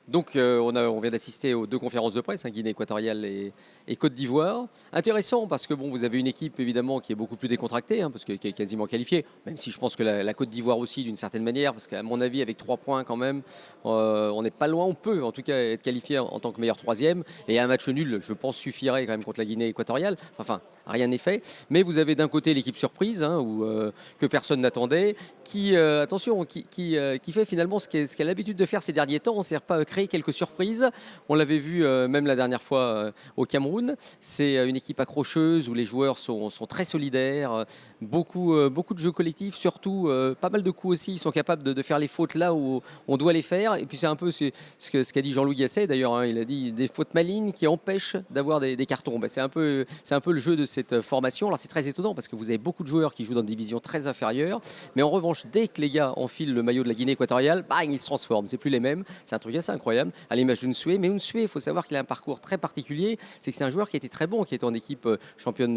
Donc, on vient d'assister aux deux conférences de presse, hein, Guinée équatoriale et Côte d'Ivoire. Intéressant parce que bon, vous avez une équipe évidemment qui est beaucoup plus décontractée, hein, parce que qui est quasiment qualifiée. Même si je pense que la Côte d'Ivoire aussi, d'une certaine manière, parce qu'à mon avis, avec 3 points quand même, on n'est pas loin. On peut en tout cas être qualifié en tant que meilleur troisième. Et un match nul, je pense, suffirait quand même contre la Guinée équatoriale. Enfin, rien n'est fait. Mais vous avez d'un côté l'équipe surprise, hein, que personne n'attendait, attention, qui fait finalement ce qu'elle a l'habitude de faire ces derniers temps. On ne sert pas créer quelques surprises. On l'avait vu même la dernière fois au Cameroun. C'est une équipe accrocheuse où les joueurs sont très solidaires. Beaucoup de jeux collectifs, surtout pas mal de coups aussi. Ils sont capables de faire les fautes là où on doit les faire. Et puis c'est un peu ce qu'a dit Jean-Louis Gasset d'ailleurs. Hein, il a dit des fautes malignes qui empêchent d'avoir des cartons. Ben, c'est un peu le jeu de cette formation. Alors c'est très étonnant parce que vous avez beaucoup de joueurs qui jouent dans des divisions très inférieures. Mais en revanche, dès que les gars enfilent le maillot de la Guinée équatoriale, bang, ils se transforment. C'est plus les mêmes. C'est un truc assez incroyable, à l'image d'Unsue. Mais Unsue, il faut savoir qu'il a un parcours très particulier. C'est que c'est un joueur qui était très bon, qui était en équipe championne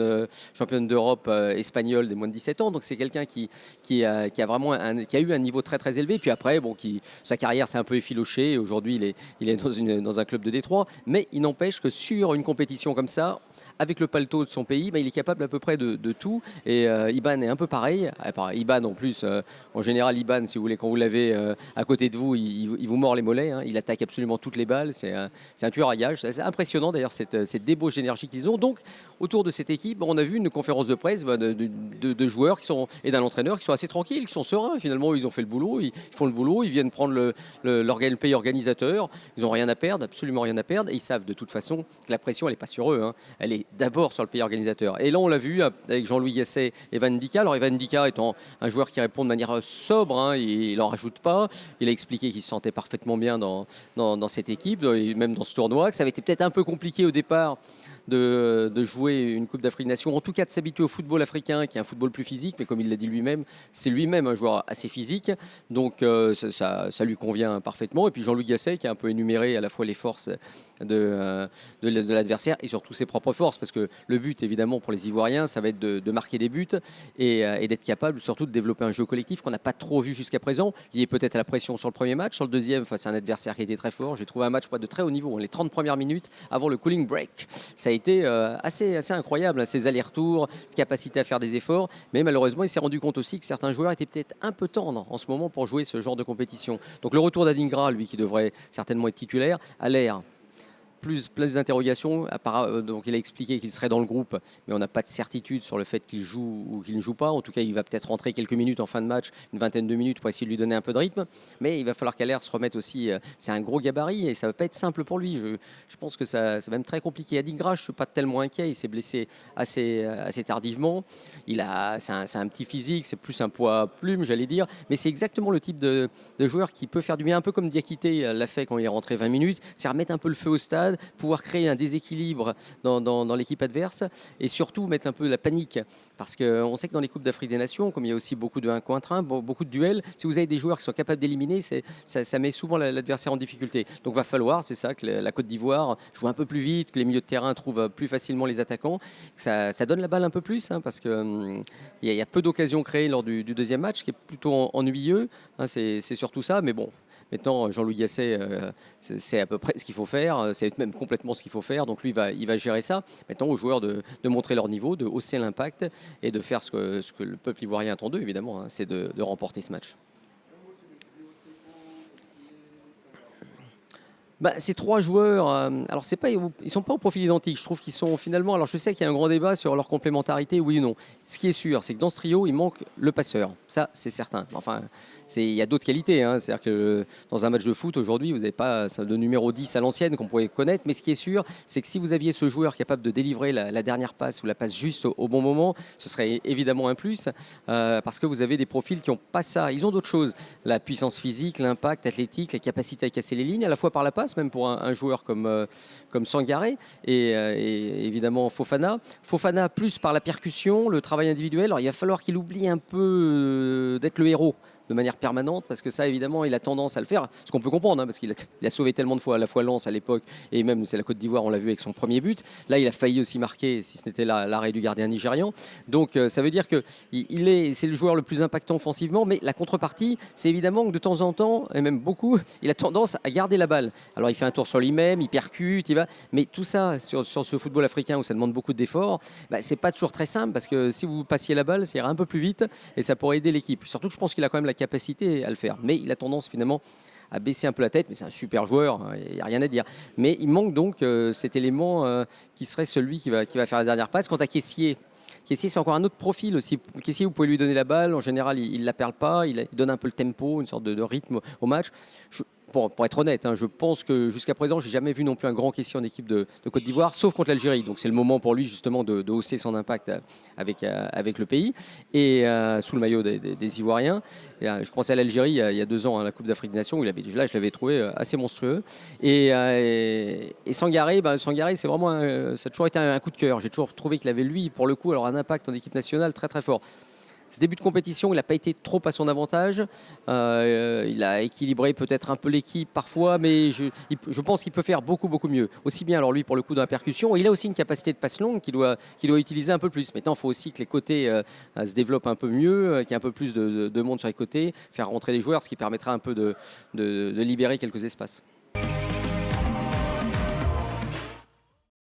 d'Europe espagnole des moins de 17 ans. Donc c'est quelqu'un qui a vraiment qui a eu un niveau très très élevé. Puis après, bon, sa carrière s'est un peu effilochée. Aujourd'hui, il est dans un club de Détroit. Mais il n'empêche que sur une compétition comme ça, avec le paletot de son pays, il est capable à peu près de tout. Et Iban est un peu pareil. Iban en plus, en général, Iban, si vous voulez, quand vous l'avez à côté de vous, il vous mord les mollets. Hein. Il attaque absolument toutes les balles. C'est un tueur à gages. C'est impressionnant d'ailleurs cette débauche d'énergie qu'ils ont. Donc, autour de cette équipe, on a vu une conférence de presse de joueurs et d'un entraîneur qui sont assez tranquilles, qui sont sereins. Finalement, ils ont fait le boulot, ils font le boulot, ils viennent prendre le pays organisateur. Ils n'ont rien à perdre, absolument rien à perdre. Et ils savent de toute façon que la pression, elle n'est pas sur eux. Hein. Elle est d'abord sur le pays organisateur. Et là, on l'a vu avec Jean-Louis Gasset et Evan Ndika. Alors, Evan Ndika étant un joueur qui répond de manière sobre, hein, il n'en rajoute pas. Il a expliqué qu'il se sentait parfaitement bien dans cette équipe, et même dans ce tournoi, que ça avait été peut-être un peu compliqué au départ de jouer une Coupe d'Afrique des Nations, en tout cas de s'habituer au football africain, qui est un football plus physique, mais comme il l'a dit lui-même, c'est lui-même un joueur assez physique, donc ça lui convient parfaitement. Et puis Jean-Louis Gasset qui a un peu énuméré à la fois les forces de l'adversaire et surtout ses propres forces, parce que le but évidemment pour les Ivoiriens, ça va être de marquer des buts et d'être capable surtout de développer un jeu collectif qu'on n'a pas trop vu jusqu'à présent, lié peut-être à la pression sur le premier match. Sur le deuxième, face à un adversaire qui était très fort, j'ai trouvé un match de très haut niveau, les 30 premières minutes avant le cooling break, ça a été assez incroyable, hein, ces allers-retours, cette capacité à faire des efforts, mais malheureusement il s'est rendu compte aussi que certains joueurs étaient peut-être un peu tendres en ce moment pour jouer ce genre de compétition. Donc le retour d'Adingra, lui qui devrait certainement être titulaire, a l'air plus d'interrogations. Donc il a expliqué qu'il serait dans le groupe, mais on n'a pas de certitude sur le fait qu'il joue ou qu'il ne joue pas. En tout cas, il va peut-être rentrer quelques minutes en fin de match, une vingtaine de minutes pour essayer de lui donner un peu de rythme. Mais il va falloir qu'Aller se remette aussi. C'est un gros gabarit et ça ne va pas être simple pour lui. Je pense que ça va même très compliqué. Adingra, je ne suis pas tellement inquiet. Il s'est blessé assez tardivement. C'est un petit physique, c'est plus un poids plume, j'allais dire. Mais c'est exactement le type de joueur qui peut faire du bien, un peu comme Diakité l'a fait quand il est rentré 20 minutes. C'est remettre un peu le feu au stade, pouvoir créer un déséquilibre dans l'équipe adverse et surtout mettre un peu la panique, parce qu'on sait que dans les Coupes d'Afrique des Nations, comme il y a aussi beaucoup de 1 contre 1, beaucoup de duels, si vous avez des joueurs qui sont capables d'éliminer, ça met souvent l'adversaire en difficulté. Donc va falloir, c'est ça, que la Côte d'Ivoire joue un peu plus vite, que les milieux de terrain trouvent plus facilement les attaquants, que ça donne la balle un peu plus, hein, parce qu'il y a peu d'occasions créées lors du deuxième match, qui est plutôt ennuyeux, hein, c'est surtout ça, mais bon. Maintenant, Jean-Louis Gasset, c'est à peu près ce qu'il faut faire, c'est même complètement ce qu'il faut faire. Donc lui, il va gérer ça. Maintenant, aux joueurs de montrer leur niveau, de hausser l'impact et de faire ce que le peuple ivoirien attend d'eux, évidemment, hein, c'est de remporter ce match. Ces 3 joueurs, alors ils sont pas au profil identique. Je trouve qu'ils sont finalement. Alors je sais qu'il y a un grand débat sur leur complémentarité, oui ou non. Ce qui est sûr, c'est que dans ce trio, il manque le passeur. Ça, c'est certain. Enfin, il y a d'autres qualités. Hein. C'est-à-dire que dans un match de foot aujourd'hui, vous n'avez pas de numéro 10 à l'ancienne qu'on pourrait connaître. Mais ce qui est sûr, c'est que si vous aviez ce joueur capable de délivrer la dernière passe ou la passe juste au bon moment, ce serait évidemment un plus, parce que vous avez des profils qui n'ont pas ça. Ils ont d'autres choses. La puissance physique, l'impact athlétique, la capacité à casser les lignes, à la fois par la passe, même pour un joueur comme Sangaré et évidemment Fofana. Fofana plus par la percussion, le travail individuel. Alors il va falloir qu'il oublie un peu d'être le héros. de manière permanente, parce que ça, évidemment, il a tendance à le faire, ce qu'on peut comprendre, hein, parce il a sauvé tellement de fois, à la fois Lens à l'époque, et même c'est la Côte d'Ivoire, on l'a vu avec son premier but. Là, il a failli aussi marquer, si ce n'était l'arrêt du gardien nigérian. Donc, ça veut dire que c'est le joueur le plus impactant offensivement, mais la contrepartie, c'est évidemment que de temps en temps, et même beaucoup, il a tendance à garder la balle. Alors, il fait un tour sur lui-même, il percute, il va, mais tout ça, sur ce football africain où ça demande beaucoup d'efforts, bah, c'est pas toujours très simple, parce que si vous passiez la balle, ça ira un peu plus vite, et ça pourrait aider l'équipe. Surtout que je pense qu'il a quand même la capacité à le faire, mais il a tendance finalement à baisser un peu la tête, mais c'est un super joueur, il n'y a rien à dire. Mais il manque donc cet élément qui serait celui qui va faire la dernière passe. Quant à Kessié, c'est encore un autre profil aussi. Kessié, vous pouvez lui donner la balle, en général il ne la perd pas, il donne un peu le tempo, une sorte de rythme au match. Pour être honnête, hein, je pense que jusqu'à présent, j'ai jamais vu non plus un grand Kessié en équipe de Côte d'Ivoire, sauf contre l'Algérie. Donc c'est le moment pour lui justement de hausser son impact avec le pays et sous le maillot des Ivoiriens. Et, je pensais à l'Algérie il y a 2 ans, à la Coupe d'Afrique des Nations, où là je l'avais trouvé assez monstrueux. Et Sangaré, Sangaré, c'est vraiment ça a toujours été un coup de cœur. J'ai toujours trouvé qu'il avait lui, pour le coup, alors un impact en équipe nationale très très fort. Ce début de compétition, il n'a pas été trop à son avantage. Il a équilibré peut-être un peu l'équipe parfois, mais je pense qu'il peut faire beaucoup, beaucoup mieux. Aussi bien, alors lui, pour le coup, dans la percussion. Il a aussi une capacité de passe longue qu'il doit utiliser un peu plus. Maintenant, il faut aussi que les côtés se développent un peu mieux, qu'il y ait un peu plus de monde sur les côtés, faire rentrer des joueurs, ce qui permettra un peu de libérer quelques espaces.